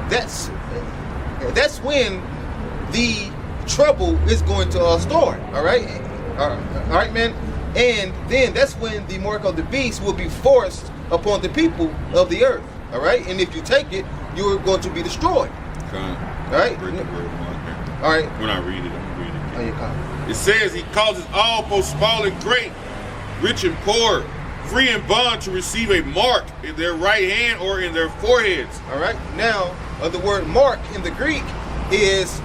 that's when the trouble is going to start. All right, man. And then that's when the mark of the beast will be forced upon the people of the earth. All right, and if you take it, you're going to be destroyed. All right. All right. When I read it, I'm reading it. Oh, you come. It says he causes all, both small and great, rich and poor, free and bond, to receive a mark in their right hand or in their foreheads. All right. Now, the word mark in the Greek is,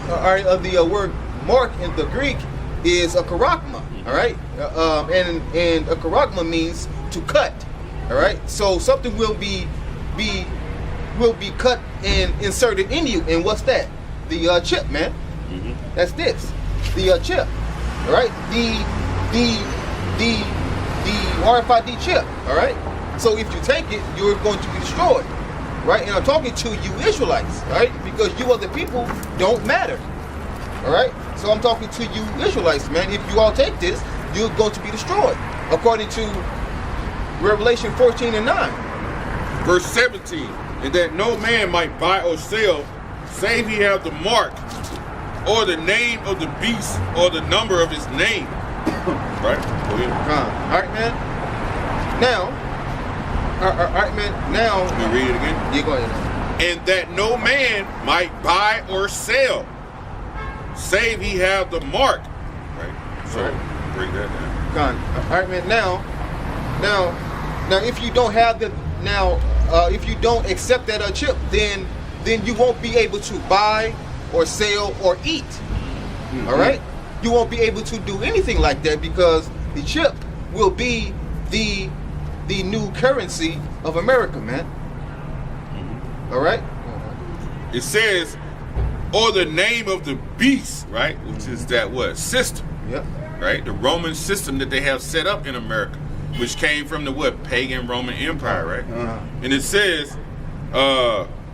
the word mark in the Greek is a charagma. All right. And a charagma means to cut. All right. So something will be cut and inserted in you. And what's that? The chip, man. Mm-hmm. That's this. The chip. All right. The RFID chip. All right. So if you take it, you're going to be destroyed. Right. And I'm talking to you Israelites. Right. Because you other people don't matter. All right. So I'm talking to you Israelites, man. If you all take this, you're going to be destroyed, according to Revelation 14:9. Verse 17, and that no man might buy or sell, save he have the mark, or the name of the beast, or the number of his name. Right? Go ahead. All right, man. Now, all right, man. Now, let me read it again. Yeah, go ahead. And that no man might buy or sell, save he have the mark. Right? So, break that down. All right, man. Now, if you don't have the, if you don't accept that chip, then you won't be able to buy or sell or eat. Mm-hmm. All right, you won't be able to do anything like that because the chip will be the new currency of America, man. Mm-hmm. All right. It says, or the name of the beast, right? Which is that what? System. Yep. Right? The Roman system that they have set up in America, which came from the what? Pagan Roman Empire, right? Uh-huh. And it says,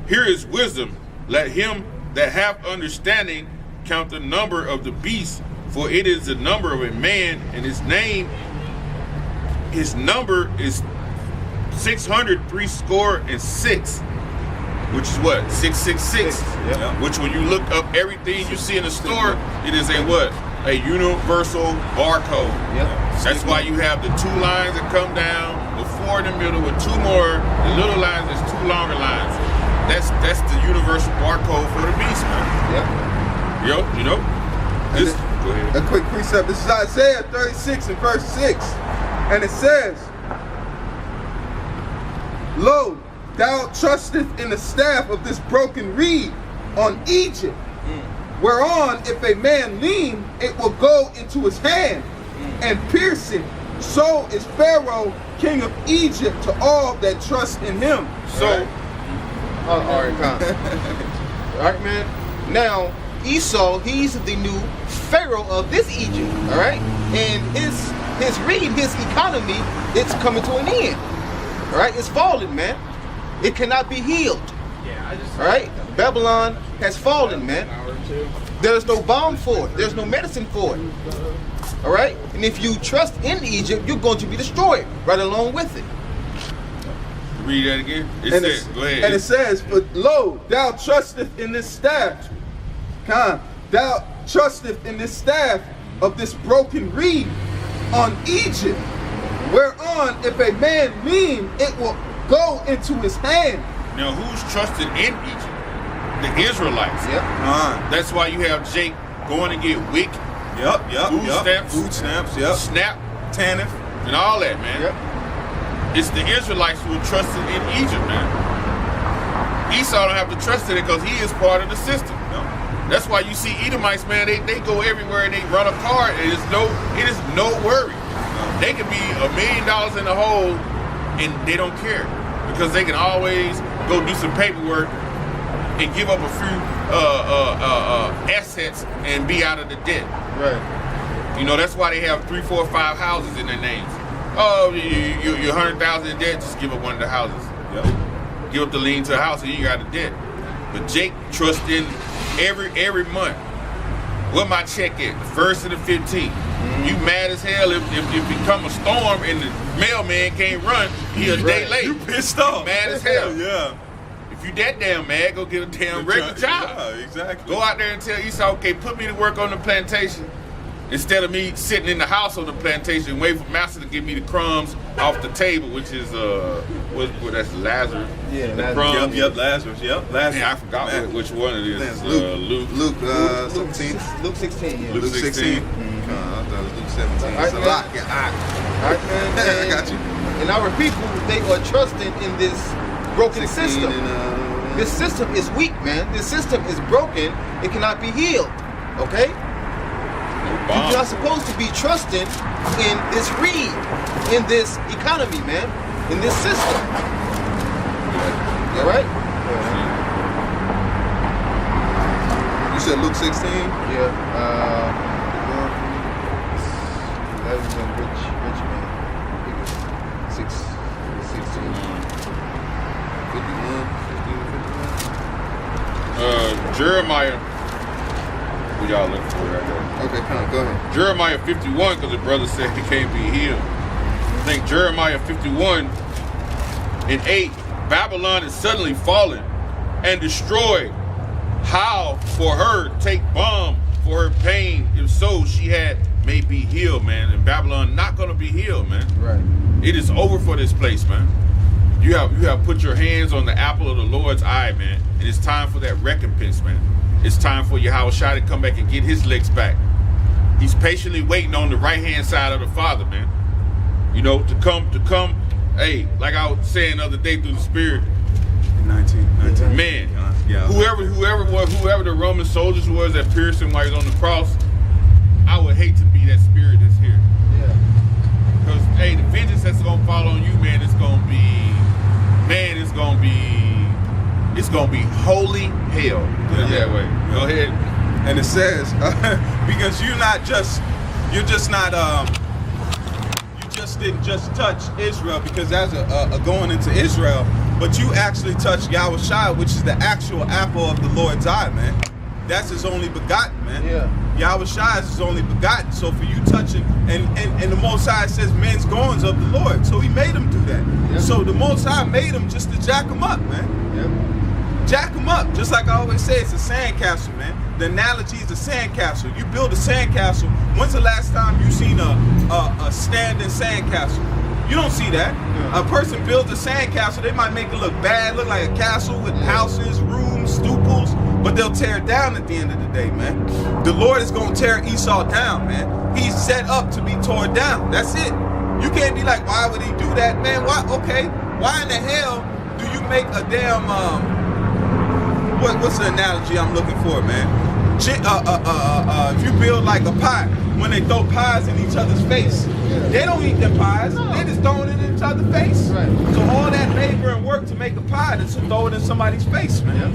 here is wisdom. Let him that hath understanding count the number of the beast, for it is the number of a man, and his number is 666, which is what? 666. Yep. Which when you look up everything you see in the store, it is a what? A universal barcode. Yep. That's why you have the 2 lines that come down, the 4 in the middle with 2 more, the little lines, there's 2 longer lines. That's the universal barcode for the beast, man. Yep. Yo, you know? This, go ahead. A quick precept. This is Isaiah 36 and verse 6. And it says, Lo, thou trustest in the staff of this broken reed on Egypt, whereon if a man lean, it will go into his hand and pierce it. So is Pharaoh, king of Egypt, to all that trust in him. So, all right, all right, man. Now, Esau, he's the new pharaoh of this Egypt, all right? And his reign, his economy, it's coming to an end, all right? It's fallen, man. It cannot be healed, all right? Babylon has fallen, man. There's no balm for it. There's no medicine for it, all right? And if you trust in Egypt, you're going to be destroyed right along with it. Read that again. Go ahead. And it says, but lo, thou trusteth in this staff. Thou trusteth in this staff of this broken reed on Egypt, whereon if a man lean, it will go into his hand. Now, who's trusted in Egypt? The Israelites. Yep. That's why you have Jake going to get WIC, food stamps, SNAP, TANF, and all that, man. Yep. It's the Israelites who are trusted in Egypt, man. Esau don't have to trust in it because he is part of the system. No. That's why you see Edomites, man, they go everywhere and they run a car. It is no worry. They could be $1 million in the hole and they don't care because they can always go do some paperwork and give up a few assets and be out of the debt. Right. You know, that's why they have 3, 4, 5 houses in their names. Oh, you're 100,000 in debt, just give up one of the houses. Yep. Give up the lien to a house and you got the debt. But Jake trusts in every month. What my check at? The 1st and the 15th. You mad as hell if it come a storm and the mailman can't run, he a day late. You pissed off. You mad as hell. Yeah. If if you that damn mad, go get a damn regular job. Yeah, exactly. Go out there and tell Esau, okay, put me to work on the plantation instead of me sitting in the house on the plantation and waiting for master to give me the crumbs off the table, which is that's Lazarus. Yeah, the Lazarus. crumbs. Yep, Lazarus. Man, I forgot which one it is. That's Luke 17. Luke 16. Yeah. Luke 16. I thought it was Luke 17. All right, It's a man. lot. Yeah, All right, man. I got you. And our people, they are trusting in this broken 16 system. and, This system is weak, man. This system is broken. It cannot be healed. Okay? You're not supposed to be trusting in this reed, in this economy, man, in this system. You all right? you said Luke 16? Yeah. That was a rich man. I think it's 16. 51. Jeremiah. What y'all looking for right there? Okay, come on, go ahead. Jeremiah 51, because the brother said he can't be healed. I think Jeremiah 51 and 8, Babylon is suddenly fallen and destroyed. How for her take balm for her pain, if so she may be healed, man. And Babylon not gonna be healed, man. Right. It is over for this place, man. You have put your hands on the apple of the Lord's eye, man. And it's time for that recompense, man. It's time for Yahweh Shai to come back and get his legs back. He's patiently waiting on the right-hand side of the Father, man. You know, to come, hey, like I was saying the other day through the Spirit, 19. man, Yeah. whoever the Roman soldiers was that pierced him while he was on the cross, I would hate to be that spirit that's here. Yeah. Because, hey, the vengeance that's going to fall on you, man, it's going to be holy hell. Put it that way. Go ahead. And it says, because you didn't just touch Israel, because that's a going into Israel, but you actually touched Yahweh Shai, which is the actual apple of the Lord's eye, man. That's his only begotten, man. Yeah. Yahweh Shai is his only begotten. So for you touching, and the Most High says men's goings of the Lord. So he made him do that. Yep. So the Most High made him just to jack him up, man. Yep. Jack them up. Just like I always say, it's a sandcastle, man. The analogy is a sandcastle. You build a sandcastle. When's the last time you seen a standing sandcastle? You don't see that. Yeah. A person builds a sandcastle, they might make it look bad, look like a castle with houses, rooms, stuples, but they'll tear it down at the end of the day, man. The Lord is going to tear Esau down, man. He's set up to be torn down. That's it. You can't be like, why would he do that, man? Why? Okay. Why in the hell do you make a damn what's the analogy I'm looking for, man? If you build like a pie, when they throw pies in each other's face, they don't eat them pies. No. They just throw it in each other's face. Right. So all that labor and work to make a pie, just to throw it in somebody's face, man.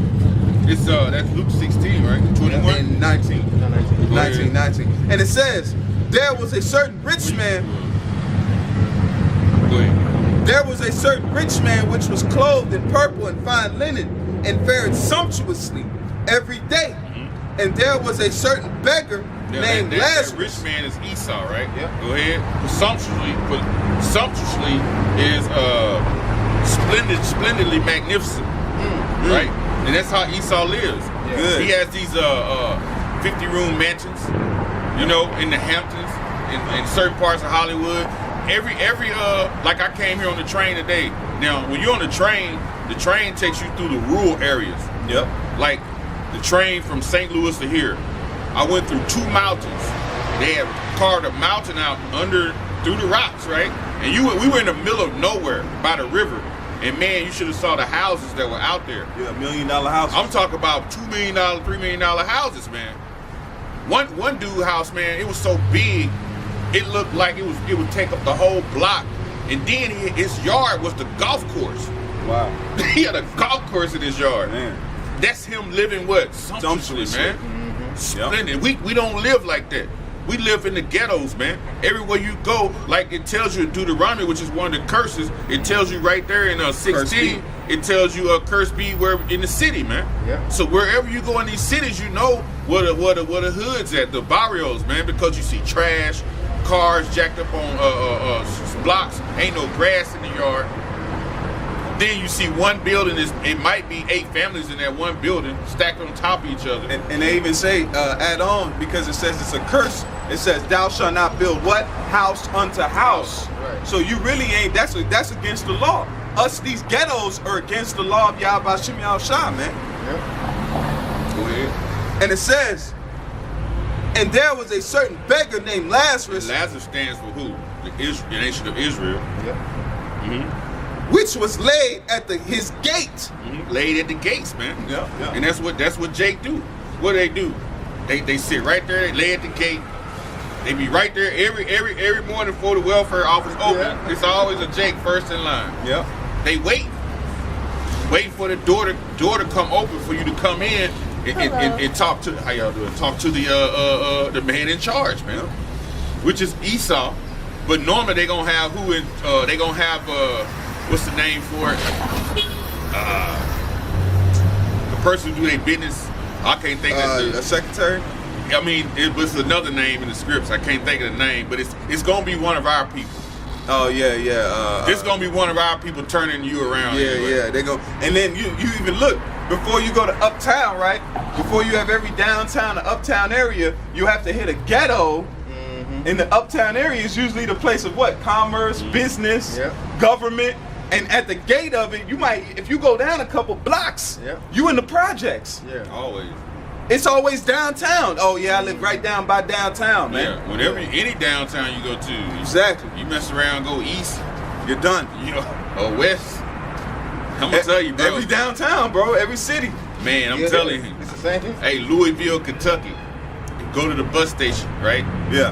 It's that's Luke 16, right? 21. And 19. No, 19. Go ahead. 19. And it says, there was a certain rich man. Go ahead. There was a certain rich man which was clothed in purple and fine linen, and fared sumptuously every day. And there was a certain beggar named Lazarus. That rich man is Esau, right? Yep. Go ahead. Sumptuously is splendidly magnificent, right? And that's how Esau lives. Yeah. Good. He has these 50-room mansions, you know, in the Hamptons, in certain parts of Hollywood. Every like I came here on the train today. Now, when you're on the train takes you through the rural areas. Yep. Like the train from St. Louis to here. I went through 2 mountains. They had carved a mountain out through the rocks, right? And we were in the middle of nowhere by the river. And man, you should have saw the houses that were out there. Yeah, $1 million house. I'm talking about $2 million, $3 million houses, man. One dude house, man, it was so big, it looked like it would take up the whole block. And then his yard was the golf course. Wow. He had a golf course in his yard. Man. That's him living what? Sumptuously, man. Mm-hmm. Splendid. We don't live like that. We live in the ghettos, man. Everywhere you go, like it tells you in Deuteronomy, which is one of the curses, it tells you right there in 16, it tells you curse be where in the city, man. Yeah. So wherever you go in these cities, you know what the hoods at, the barrios, man, because you see trash, cars jacked up on blocks, ain't no grass in the yard. Then you see one building it might be 8 families in that one building stacked on top of each other. And they even say, add on, because it says it's a curse. It says, thou shalt not build what? House unto house. Right. So you really ain't, that's against the law. Us, these ghettos are against the law of Yahweh Shem Shah, man. Yep. Go ahead. And it says, and there was a certain beggar named Lazarus, Lazarus stands for who? The nation of Israel. Yep. Mm-hmm. which was laid at his gate. Mm-hmm. Laid at the gates, man. Yeah, yeah. And that's what Jake do. What do? They sit right there, they lay at the gate. They be right there every morning before the welfare office open. Yeah. It's always a Jake first in line. Yeah. They wait for the door to come open for you to come in and talk to, how y'all doing? Talk to the man in charge, man. Yeah. Which is Esau. But normally they gonna have they gonna have what's the name for it? The person who do their business. I can't think of A secretary? I mean, it was another name in the scripts. I can't think of the name, but it's gonna be one of our people. Oh yeah. It's gonna be one of our people turning you around. Yeah, anyway. yeah. They go, and then you even look before you go to uptown, right? Before you have every downtown or uptown area, you have to hit a ghetto. In the uptown area is usually the place of what? Commerce, business, government. And at the gate of it, you might, if you go down a couple blocks, you in the projects. Yeah. Always. It's always downtown. Oh yeah, I live right down by downtown, man. Yeah. Whenever any downtown you go to, Exactly. you mess around, go east, You're done. you know, or west. I'm gonna tell you, bro. Every downtown, bro. Every city. Man, I'm Yeah, telling you. It's the same. Hey, Louisville, Kentucky. Go to the bus station, right? Yeah.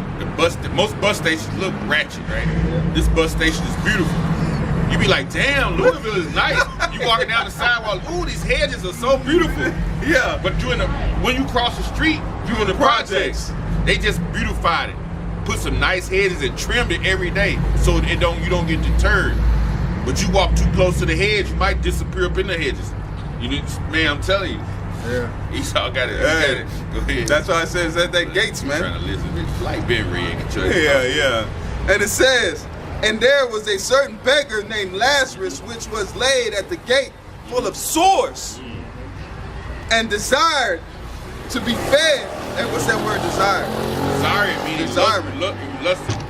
Most bus stations look ratchet, right? This bus station is beautiful. You be like, damn, Louisville is nice. You walking down the sidewalk, ooh, these hedges are so beautiful. Yeah. But when you cross the street, you in the projects. They just beautified it. Put some nice hedges and trimmed it every day so you don't get deterred. But you walk too close to the hedge, you might disappear up in the hedges. Man, I'm telling you. Yeah. Esau got it. Hey, Go ahead. That's why it says at that gates, man. Trying to listen. It's like Ben Red. Yeah. And it says, and there was a certain beggar named Lazarus, which was laid at the gate full of sores, and desired to be fed. And what's that word, desire? Desiring meaning Desiring. you lusted,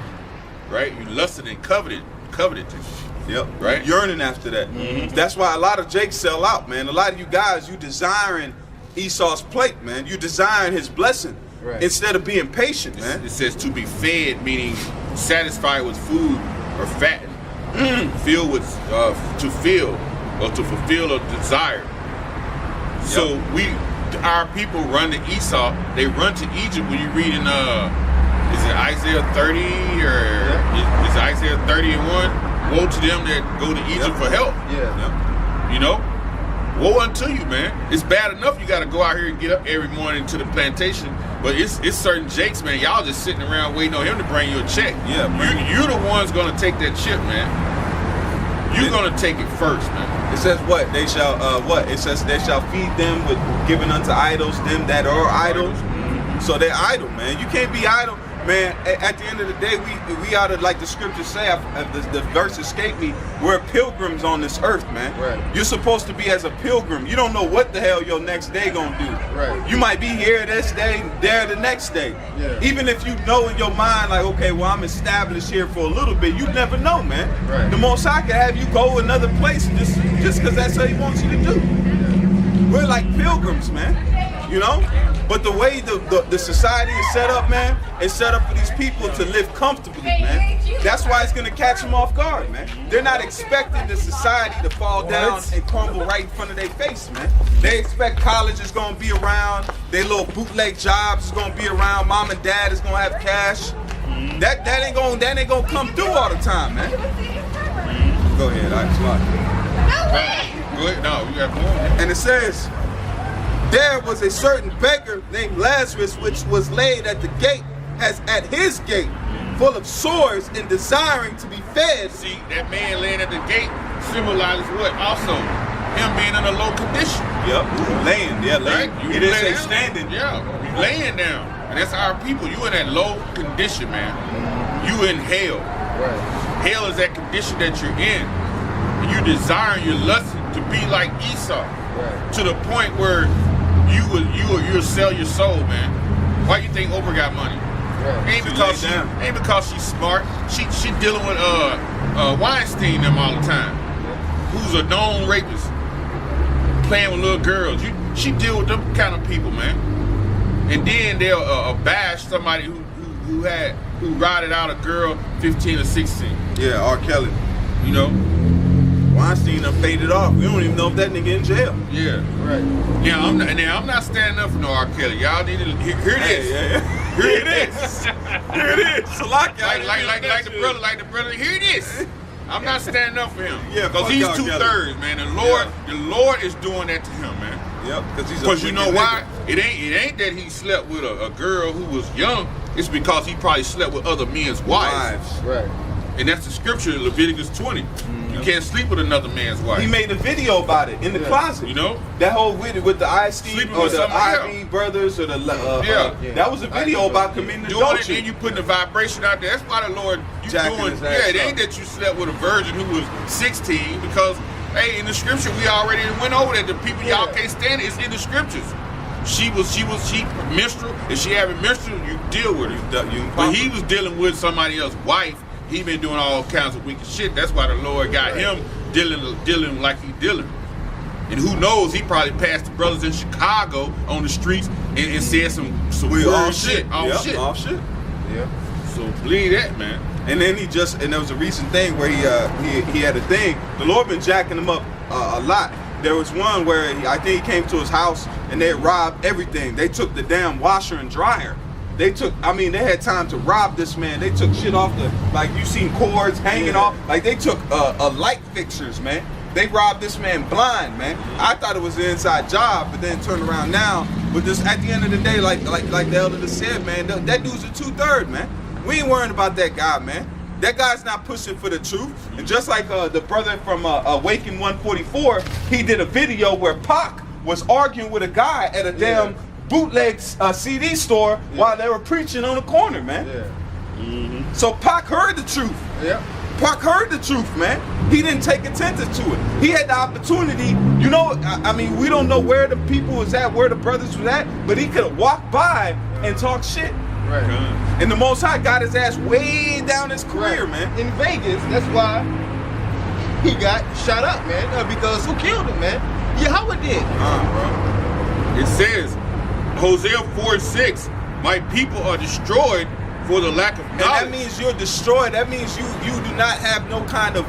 right? You lusted and coveted it. Yep. Right? Yearning after that. Mm-hmm. That's why a lot of Jakes sell out, man. A lot of you guys, you desiring Esau's plate, man. You desiring his blessing. Right. Instead of being patient, man. It says to be fed, meaning satisfied with food or fattened, filled with to fill or to fulfill a desire. So our people run to Esau. They run to Egypt. When you read in is it Isaiah 30 or is it Isaiah 30 and 1? Woe to them that go to Egypt for help. Yeah. You know? Woe unto you, man. It's bad enough you got to go out here and get up every morning to the plantation, but it's certain Jakes, man. Y'all just sitting around waiting on him to bring you a check. Yeah, man. You're the ones going to take that chip, man. You're going to take it first, man. It says what? They shall, It says they shall feed them with giving unto idols, them that are idle. So they're idle, man. You can't be idle. Man, at the end of the day, we ought to, like the scriptures say, the verse escaped me, we're pilgrims on this earth, man. Right. You're supposed to be as a pilgrim. You don't know what the hell your next day gonna do. Right. You might be here this day, there the next day. Yeah. Even if you know in your mind, like, okay, well, I'm established here for a little bit, you never know, man. Right. The Most High can have you go another place just because that's what he wants you to do. We're like pilgrims, man. You know? But the way the society is set up, man, it's set up for these people to live comfortably, man. That's why it's gonna catch them off guard, man. They're not expecting the society to fall down and crumble right in front of their face, man. They expect college is gonna be around, their little bootleg jobs is gonna be around, mom and dad is gonna have cash. That ain't gonna come through all the time, man. Go ahead, Go ahead. No, you got more. and it says, there was a certain beggar named Lazarus, which was laid at the gate, at his gate, full of sores and desiring to be fed. See, that man laying at the gate symbolizes what? Also, him being in a low condition. Yep, laying. Right? It didn't lay say down. standing. Yeah, you laying down. And that's our people. You in that low condition, man. You in hell. Right. Hell is that condition that you're in. And you desiring, you're lusting to be like Esau, to the point where you'll sell your soul, man. Why you think Oprah got money? Ain't because she's smart. She dealing with Weinstein them all the time, who's a known rapist, playing with little girls. She deal with them kind of people, man. And then they'll bash somebody who routed out a girl 15 or 16. Yeah, R. Kelly. You know. Weinstein done faded off. We don't even know if that nigga in jail. Yeah, Right. Now I'm not standing up for no R. Kelly. Y'all need to hear this. Here it is. Here it is. Like the brother. Here it is. I'm not standing up for him. Yeah, because he's 2/3, man. The Lord is doing that to him, man. Yep, because you know why? It ain't that he slept with a girl who was young. It's because he probably slept with other men's wives. Right. And that's the scripture in Leviticus 20. You can't sleep with another man's wife. He made a video about it in the closet. You know? That whole video with the Sleeping or with the somebody Ivy brothers or the Yeah. that was a video about committing doing it, adultery. and you putting the vibration out there. That's why the Lord Jacking doing. his ass It ain't that you slept with a virgin who was 16, because hey, in the scripture we already went over that. The people y'all can't stand it. It's in the scriptures. She menstrual. If she having menstrual, you deal with her. But he was dealing with somebody else's wife. He been doing all kinds of wicked shit. That's why the Lord got him dealing like he dealing. And who knows, he probably passed the brothers in Chicago on the streets and said some weird shit. All shit. Yeah. So believe that, man. And then there was a recent thing where he had a thing. The Lord been jacking him up a lot. There was one where I think he came to his house and they robbed everything. They took the damn washer and dryer. They had time to rob this man. They took shit off like you seen cords hanging off. Like they took light fixtures, man. They robbed this man blind, man. I thought it was an inside job, but then turned around now. But this, at the end of the day, like the elder just said, man, that dude's a 2/3, man. We ain't worrying about that guy, man. That guy's not pushing for the truth. And just like the brother from Awaken 144, he did a video where Pac was arguing with a guy at a damn bootleg CD store while they were preaching on the corner, man. Yeah. So Pac heard the truth. Yeah. Pac heard the truth, man. He didn't take attention to it. He had the opportunity. You know, I mean, we don't know where the people was at, where the brothers was at, but he could have walked by and talked shit. Right. And the Most High got his ass way down his career, man. In Vegas, that's why he got shot up, man. Because who killed him, man? Yahweh did. Bro. It says, Hosea 4:6, my people are destroyed for the lack of knowledge. And that means you're destroyed. That means you do not have no kind of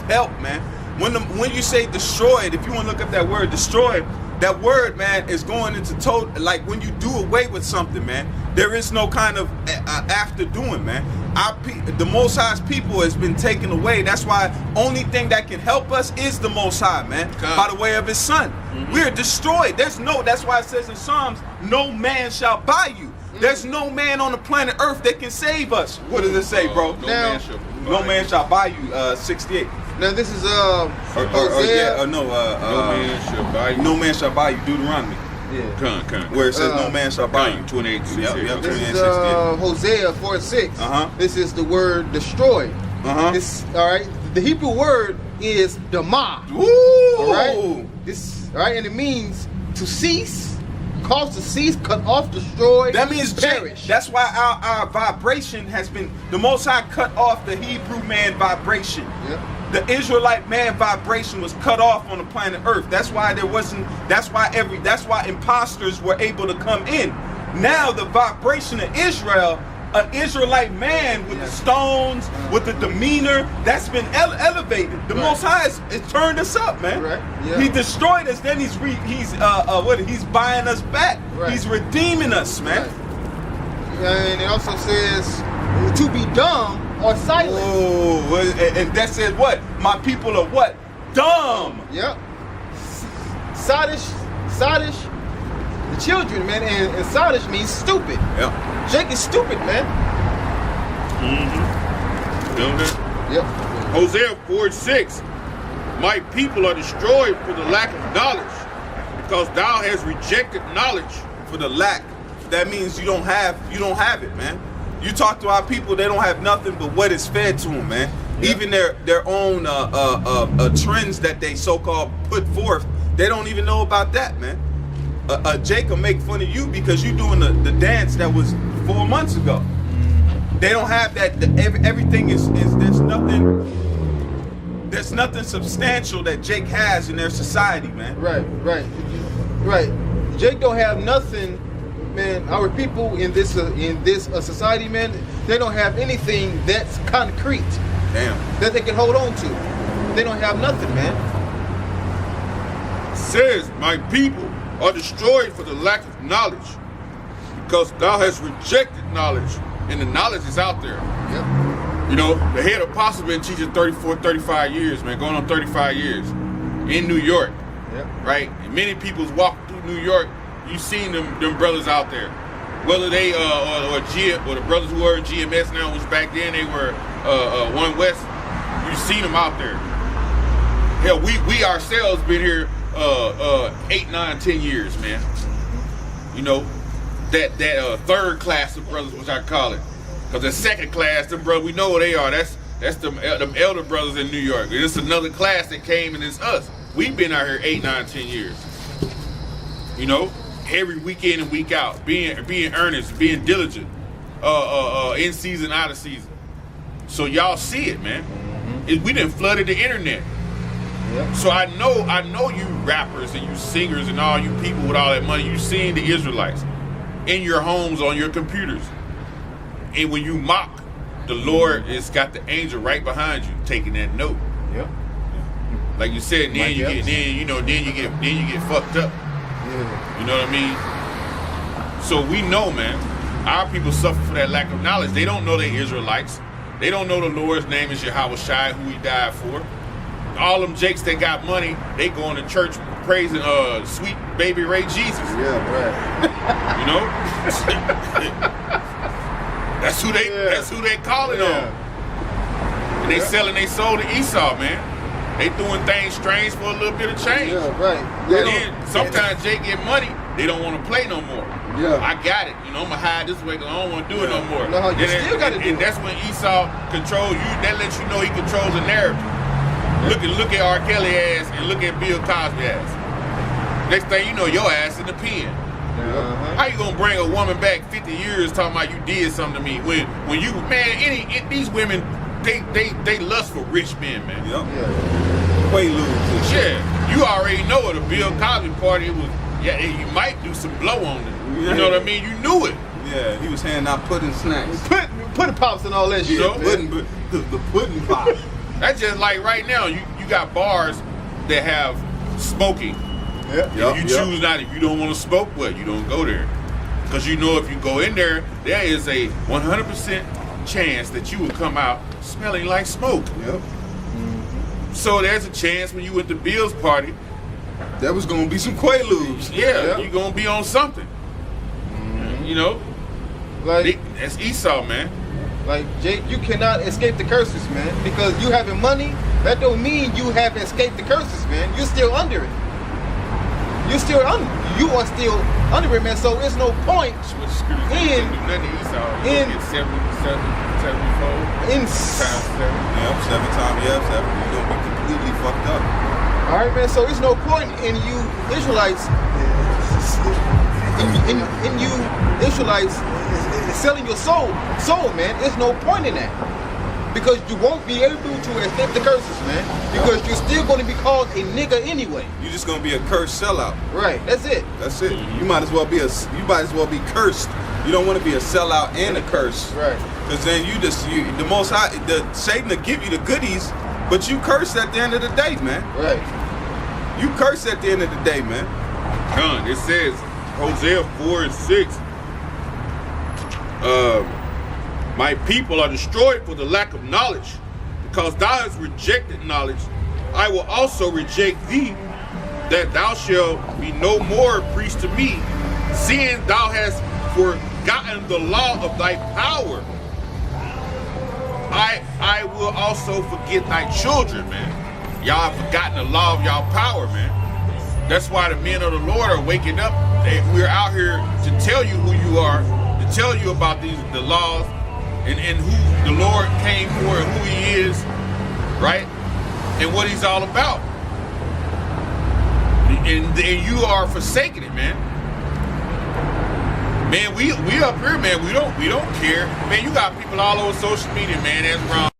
help, man. When you say destroyed, if you want to look up that word destroyed, that word, man, is going into total, like when you do away with something, man, there is no kind of after doing, man. The Most High's people has been taken away. That's why only thing that can help us is the Most High, man, by the way of his son. We're destroyed. That's why it says in Psalms, no man shall buy you. There's no man on the planet Earth that can save us. What does it say, bro? No man shall buy you, 68. Now this is no man shall buy you. No man shall buy you, Deuteronomy. Yeah. Where it says no man shall buy you. 28, 68. Yep, This 28, is 68. Hosea 4:6. This is the word destroyed. This, all right. The Hebrew word is dama. Ooh. All right. This, all right, and it means to cease, cause to cease, cut off, destroy. That means perish. That's why our vibration has been, the Most High cut off the Hebrew man vibration. Yep. The Israelite man vibration was cut off on the planet Earth. That's why that's why imposters were able to come in. Now the vibration of Israel, an Israelite man with the stones, with the demeanor, that's been elevated. The Most High has turned us up, man. Right. Yeah. He destroyed us, then he's buying us back. Right. He's redeeming us, man. Right. And it also says to be dumb or silent. Oh, and that says what? My people are what? Dumb. Yep. Sadish, the children, man, and Sadish means stupid. Yeah. Jake is stupid, man. Yep. Hosea 4:6, my people are destroyed for the lack of knowledge, because thou hast rejected knowledge. For the lack, that means you don't have it, man. You talk to our people, they don't have nothing but what is fed to them, man. Even their own trends that they so-called put forth, they don't even know about that, man. Jake will make fun of you because you doing the dance that was 4 months ago. They don't have that. Everything is there's nothing substantial that Jake has in their society, man. Right. Jake don't have nothing, man. Our people in this society, man, they don't have anything that's concrete. Damn. That they can hold on to. They don't have nothing, man. Says, my people are destroyed for the lack of knowledge, because thou hast rejected knowledge, and the knowledge is out there. Yep. You know, the head apostle been teaching 35 years, man, going on 35 years in New York. Yep. Right? And many people's walked through New York. You seen them brothers out there. Whether they or the brothers who are in GMS now, which back then they were One West, you seen them out there. Hell, we ourselves been here 8, 9, 10 years, man. You know, that third class of brothers, which I call it. Because the second class, them brothers, we know who they are. That's them elder brothers in New York. It's another class that came, and it's us. We've been out here 8, 9, 10 years. You know, every week in and week out, being earnest, being diligent, in season, out of season. So y'all see it, man. We done flooded the internet. Yep. So I know you rappers and you singers and all you people with all that money, you seen the Israelites in your homes on your computers. And when you mock, the Lord has got the angel right behind you taking that note. Yep. Like you said, then you get fucked up. Yeah. You know what I mean? So we know, man, our people suffer for that lack of knowledge. They don't know they're Israelites. They don't know the Lord's name is Yahweh Shai, who he died for. All them jakes that got money, they going to church praising sweet baby Ray Jesus. Yeah, right. You know? That's who they calling on. And they selling their soul to Esau, man. They doing things strange for a little bit of change. Yeah, right. And then sometimes Jake get money, they don't want to play no more. Yeah. I got it. You know, I'm gonna hide this way because I don't want to do it no more. No, you still got to do it. And that's when Esau controls you. That lets you know he controls the narrative. Look at R. Kelly ass and look at Bill Cosby ass. Next thing you know, your ass in the pen. How you gonna bring a woman back 50 years talking about you did something to me when you, man, these women, they lust for rich men, man. Yep. Yeah. Quaaludes. Yeah, you already know at a Bill Cosby party, it was, you might do some blow on it. You know what I mean? You knew it. Yeah, he was handing out pudding snacks. Pudding pops and all that shit. You know? The pudding pop. That's just like right now, you got bars that have smoking. Yeah. If you choose not, if you don't want to smoke, well, you don't go there. Because you know if you go in there, there is a 100% chance that you will come out smelling like smoke. Yep. So there's a chance when you went to Bill's party, That was gonna be some Quaaludes. you're going to be on something. You know? Like, That's Esau, man. Like, Jake, you cannot escape the curses, man. Because you having money, that don't mean you have escaped the curses, man. You're still under it. You are still under it, man. So it's no point What scripture in do nothing to Esau. in- You get 70-fold in. times 7. Yep, 7 times, 7. You're gonna be completely fucked up. All right, man. So it's no point in you Israelites, in you Israelites selling your soul, man. There's no point in that. Because you won't be able to escape the curses, man. Because you're still going to be called a nigga anyway. You're just gonna be a cursed sellout. Right. That's it. That's it. You might as well be cursed. You don't want to be a sellout and a curse. Right. Because then the Most High, Satan will give you the goodies, but you cursed at the end of the day, man. Right. You cursed at the end of the day, man. Done. It says, Hosea 4:6. My people are destroyed for the lack of knowledge. Because thou hast rejected knowledge, I will also reject thee, that thou shalt be no more a priest to me, seeing thou hast forgotten the law of thy power. I will also forget thy children, man. Y'all have forgotten the law of y'all power, man. That's why the men of the Lord are waking up. We're out here to tell you who you are, to tell you about the laws and who the Lord came for and who he is, right? And what he's all about. And you are forsaking it, man. Man, we up here, man. We don't care, man. You got people all over social media, man. That's wrong.